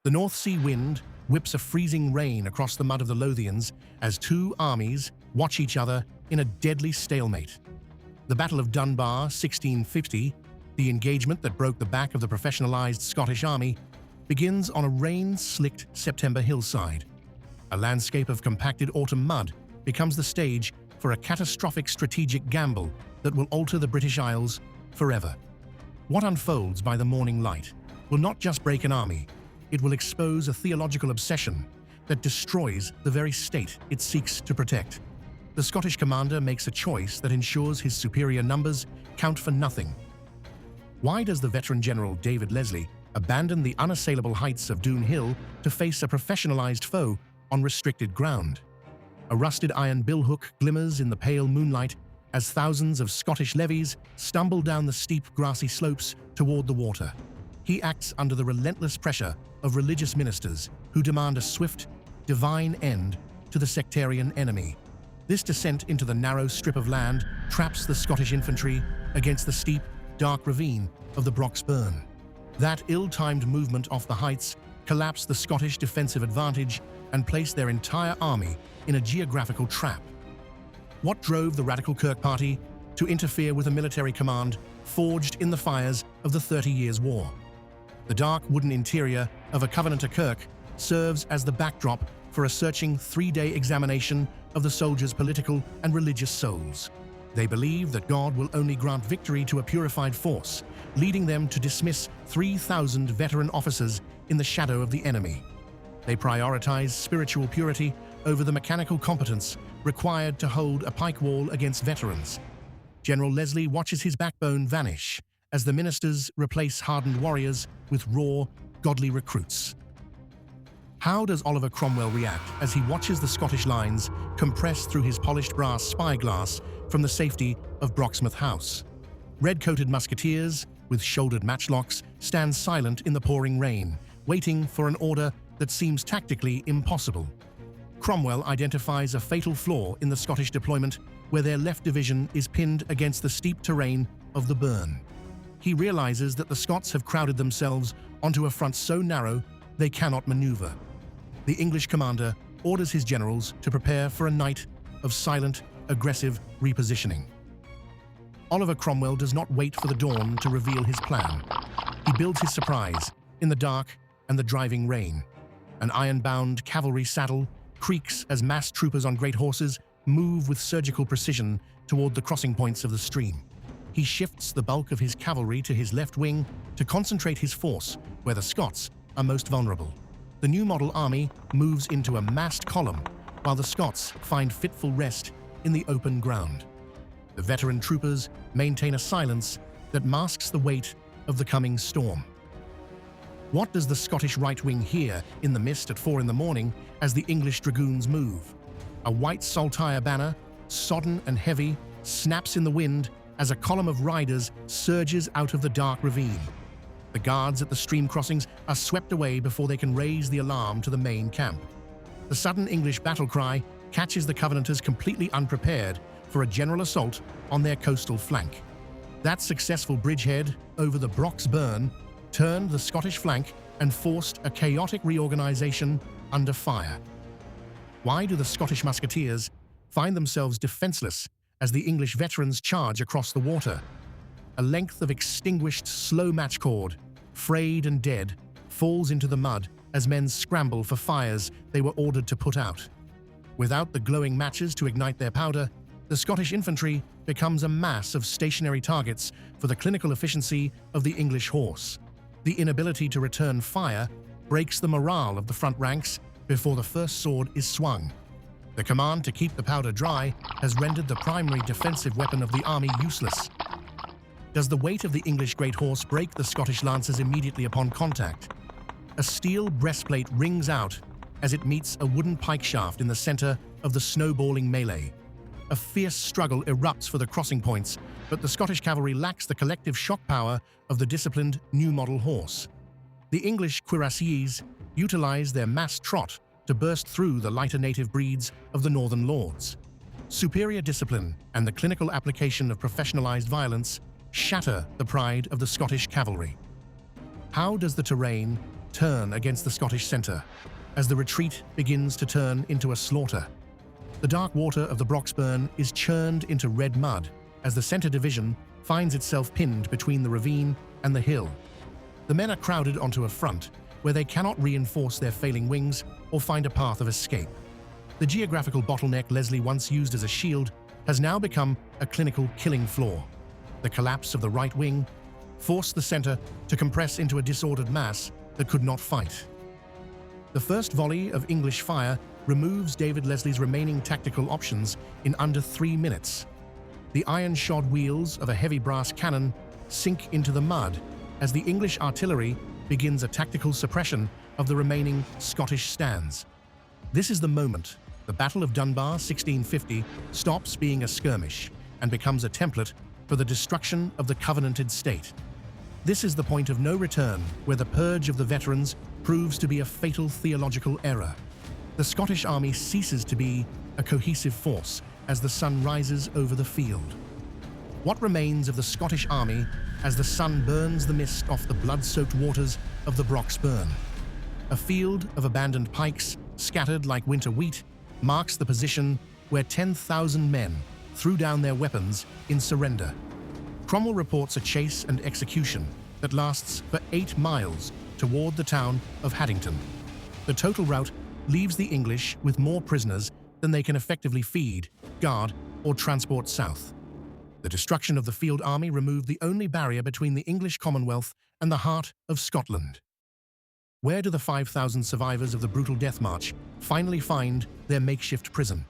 The North Sea wind whips a freezing rain across the mud of the Lothians as two armies watch each other in a deadly stalemate. The Battle of Dunbar, 1650, the engagement that broke the back of the professionalized Scottish army, begins on a rain-slicked September hillside. A landscape of compacted autumn mud becomes the stage for a catastrophic strategic gamble that will alter the British Isles forever. What unfolds by the morning light will not just break an army, it will expose a theological obsession that destroys the very state it seeks to protect. The Scottish commander makes a choice that ensures his superior numbers count for nothing. Why does the veteran general David Leslie abandon the unassailable heights of Doon Hill to face a professionalized foe on restricted ground? A rusted iron billhook glimmers in the pale moonlight as thousands of Scottish levies stumble down the steep grassy slopes toward the water. He acts under the relentless pressure of religious ministers who demand a swift, divine end to the sectarian enemy. This descent into the narrow strip of land traps the Scottish infantry against the steep, dark ravine of the Brox Burn. That ill-timed movement off the heights collapsed the Scottish defensive advantage and placed their entire army in a geographical trap. What drove the radical Kirk Party to interfere with a military command forged in the fires of the 30 Years' War? The dark wooden interior of a Covenanter Kirk serves as the backdrop for a searching three-day examination of the soldiers' political and religious souls. They believe that God will only grant victory to a purified force, leading them to dismiss 3,000 veteran officers in the shadow of the enemy. They prioritize spiritual purity over the mechanical competence required to hold a pike wall against veterans. General Leslie watches his backbone vanish as the ministers replace hardened warriors with raw, godly recruits. How does Oliver Cromwell react as he watches the Scottish lines compress through his polished brass spyglass from the safety of Broxmouth House? Red-coated musketeers with shouldered matchlocks stand silent in the pouring rain, waiting for an order that seems tactically impossible. Cromwell identifies a fatal flaw in the Scottish deployment where their left division is pinned against the steep terrain of the Burn. He realizes that the Scots have crowded themselves onto a front so narrow they cannot maneuver. The English commander orders his generals to prepare for a night of silent, aggressive repositioning. Oliver Cromwell does not wait for the dawn to reveal his plan. He builds his surprise in the dark and the driving rain. An iron-bound cavalry saddle creaks as massed troopers on great horses move with surgical precision toward the crossing points of the stream. He shifts the bulk of his cavalry to his left wing to concentrate his force where the Scots are most vulnerable. The new model army moves into a massed column, while the Scots find fitful rest in the open ground. The veteran troopers maintain a silence that masks the weight of the coming storm. What does the Scottish right wing hear in the mist at 4 in the morning as the English dragoons move? A white saltire banner, sodden and heavy, snaps in the wind as a column of riders surges out of the dark ravine. The guards at the stream crossings are swept away before they can raise the alarm to the main camp. The sudden English battle cry catches the Covenanters completely unprepared for a general assault on their coastal flank. That successful bridgehead over the Brox Burn turned the Scottish flank and forced a chaotic reorganization under fire. Why do the Scottish musketeers find themselves defenseless as the English veterans charge across the water? A length of extinguished slow match cord, frayed and dead, falls into the mud as men scramble for fires they were ordered to put out. Without the glowing matches to ignite their powder, the Scottish infantry becomes a mass of stationary targets for the clinical efficiency of the English horse. The inability to return fire breaks the morale of the front ranks before the first sword is swung. The command to keep the powder dry has rendered the primary defensive weapon of the army useless. Does the weight of the English great horse break the Scottish lancers immediately upon contact? A steel breastplate rings out as it meets a wooden pike shaft in the center of the snowballing melee. A fierce struggle erupts for the crossing points, but the Scottish cavalry lacks the collective shock power of the disciplined new model horse. The English cuirassiers utilize their mass trot to burst through the lighter native breeds of the northern lords. Superior discipline and the clinical application of professionalized violence shatter the pride of the Scottish cavalry. How does the terrain turn against the Scottish centre, as the retreat begins to turn into a slaughter. The dark water of the Brox Burn is churned into red mud as the centre division finds itself pinned between the ravine and the hill. The men are crowded onto a front where they cannot reinforce their failing wings or find a path of escape. The geographical bottleneck Leslie once used as a shield has now become a clinical killing floor. The collapse of the right wing forced the centre to compress into a disordered mass that could not fight. The first volley of English fire removes David Leslie's remaining tactical options in under 3 minutes. The iron-shod wheels of a heavy brass cannon sink into the mud as the English artillery begins a tactical suppression of the remaining Scottish stands. This is the moment the Battle of Dunbar 1650 stops being a skirmish and becomes a template for the destruction of the Covenanted state. This is the point of no return where the purge of the veterans proves to be a fatal theological error. The Scottish army ceases to be a cohesive force as the sun rises over the field. What remains of the Scottish army as the sun burns the mist off the blood-soaked waters of the Brox Burn? A field of abandoned pikes, scattered like winter wheat, marks the position where 10,000 men threw down their weapons in surrender. Cromwell reports a chase and execution that lasts for 8 miles toward the town of Haddington. The total route leaves the English with more prisoners than they can effectively feed, guard, or transport south. The destruction of the field army removed the only barrier between the English Commonwealth and the heart of Scotland. Where do the 5,000 survivors of the brutal death march finally find their makeshift prison?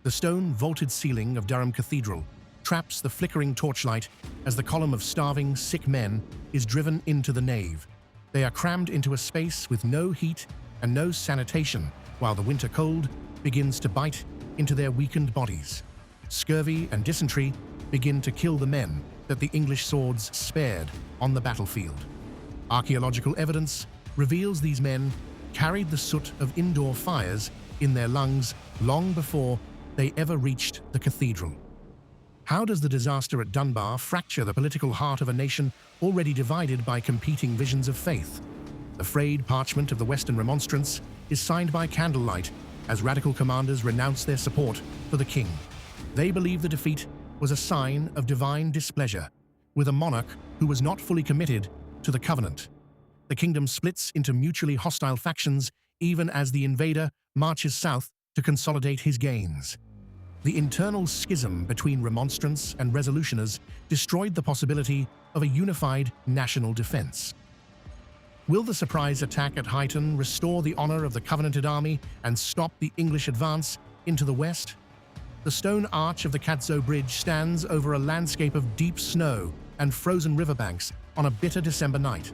The stone vaulted ceiling of Durham Cathedral traps the flickering torchlight as the column of starving, sick men is driven into the nave. They are crammed into a space with no heat and no sanitation, while the winter cold begins to bite into their weakened bodies. Scurvy and dysentery begin to kill the men that the English swords spared on the battlefield. Archaeological evidence reveals these men carried the soot of indoor fires in their lungs long before they ever reached the cathedral. How does the disaster at Dunbar fracture the political heart of a nation already divided by competing visions of faith? The frayed parchment of the Western Remonstrance is signed by candlelight as radical commanders renounce their support for the king. They believe the defeat was a sign of divine displeasure, with a monarch who was not fully committed to the covenant. The kingdom splits into mutually hostile factions even as the invader marches south to consolidate his gains. The internal schism between Remonstrants and Resolutioners destroyed the possibility of a unified national defense. Will the surprise attack at Huyton restore the honor of the Covenanted army and stop the English advance into the west? The stone arch of the Catzo Bridge stands over a landscape of deep snow and frozen riverbanks on a bitter December night.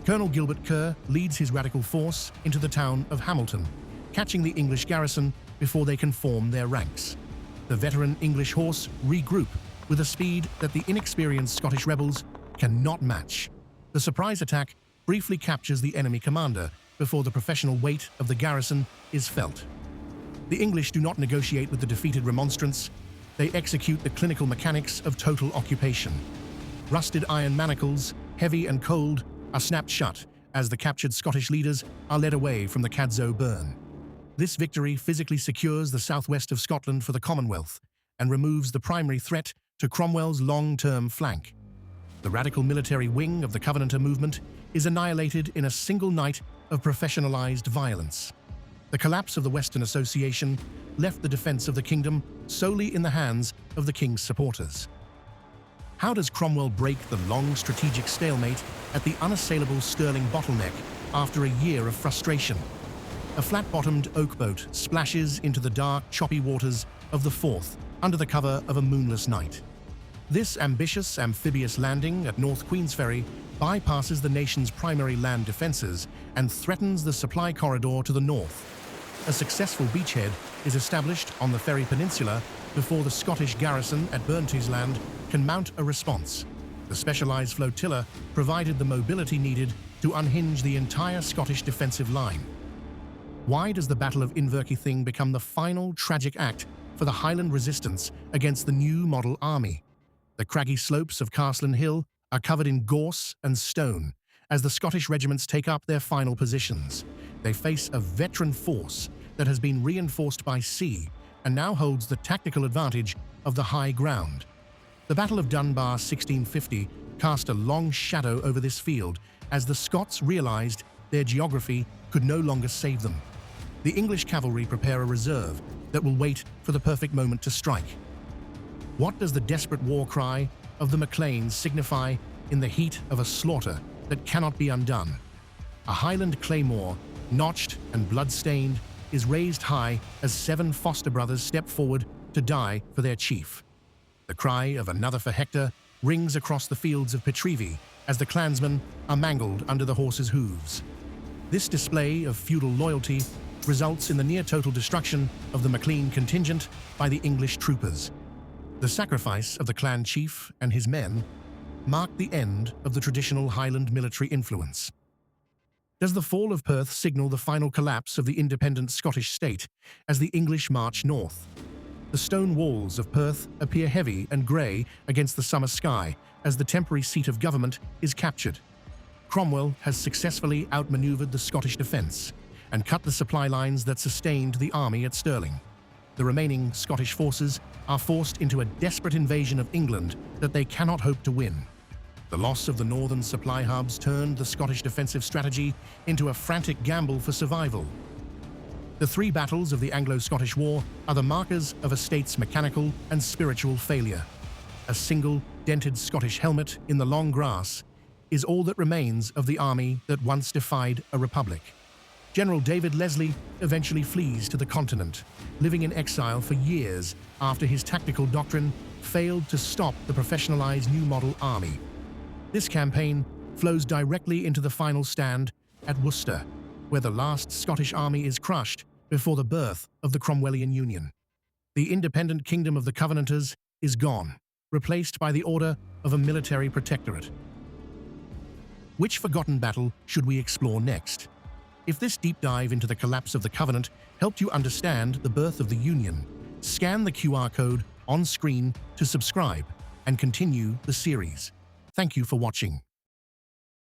Colonel Gilbert Kerr leads his radical force into the town of Hamilton, catching the English garrison before they can form their ranks. The veteran English horse regroup with a speed that the inexperienced Scottish rebels cannot match. The surprise attack briefly captures the enemy commander before the professional weight of the garrison is felt. The English do not negotiate with the defeated Remonstrants. They execute the clinical mechanics of total occupation. Rusted iron manacles, heavy and cold, are snapped shut as the captured Scottish leaders are led away from the Catzo Burn. This victory physically secures the southwest of Scotland for the Commonwealth and removes the primary threat to Cromwell's long-term flank. The radical military wing of the Covenanter movement is annihilated in a single night of professionalized violence. The collapse of the Western Association left the defense of the kingdom solely in the hands of the king's supporters. How does Cromwell break the long strategic stalemate at the unassailable Stirling bottleneck after a year of frustration? A flat-bottomed oak boat splashes into the dark, choppy waters of the Forth under the cover of a moonless night. This ambitious amphibious landing at North Queensferry bypasses the nation's primary land defences and threatens the supply corridor to the north. A successful beachhead is established on the Ferry Peninsula before the Scottish garrison at Burntisland can mount a response. The specialised flotilla provided the mobility needed to unhinge the entire Scottish defensive line. Why does the Battle of Inverkeithing become the final tragic act for the Highland resistance against the new model army? The craggy slopes of Castlin Hill are covered in gorse and stone, as the Scottish regiments take up their final positions. They face a veteran force that has been reinforced by sea and now holds the tactical advantage of the high ground. The Battle of Dunbar 1650 cast a long shadow over this field as the Scots realized their geography could no longer save them. The English cavalry prepare a reserve that will wait for the perfect moment to strike. What does the desperate war cry of the Macleans signify in the heat of a slaughter that cannot be undone? A Highland claymore, notched and blood-stained, is raised high as 7 foster brothers step forward to die for their chief. The cry of "Another for Hector" rings across the fields of Pitreavie as the clansmen are mangled under the horses' hooves. This display of feudal loyalty results in the near-total destruction of the Maclean contingent by the English troopers. The sacrifice of the clan chief and his men marked the end of the traditional Highland military influence. Does the fall of Perth signal the final collapse of the independent Scottish state as the English march north? The stone walls of Perth appear heavy and grey against the summer sky as the temporary seat of government is captured. Cromwell has successfully outmanoeuvred the Scottish defence and cut the supply lines that sustained the army at Stirling. The remaining Scottish forces are forced into a desperate invasion of England that they cannot hope to win. The loss of the northern supply hubs turned the Scottish defensive strategy into a frantic gamble for survival. The 3 battles of the Anglo-Scottish War are the markers of a state's mechanical and spiritual failure. A single, dented Scottish helmet in the long grass is all that remains of the army that once defied a republic. General David Leslie eventually flees to the continent, living in exile for years after his tactical doctrine failed to stop the professionalized new model army. This campaign flows directly into the final stand at Worcester, where the last Scottish army is crushed before the birth of the Cromwellian Union. The independent kingdom of the Covenanters is gone, replaced by the order of a military protectorate. Which forgotten battle should we explore next? If this deep dive into the collapse of the Covenant helped you understand the birth of the Union, scan the QR code on screen to subscribe and continue the series. Thank you for watching.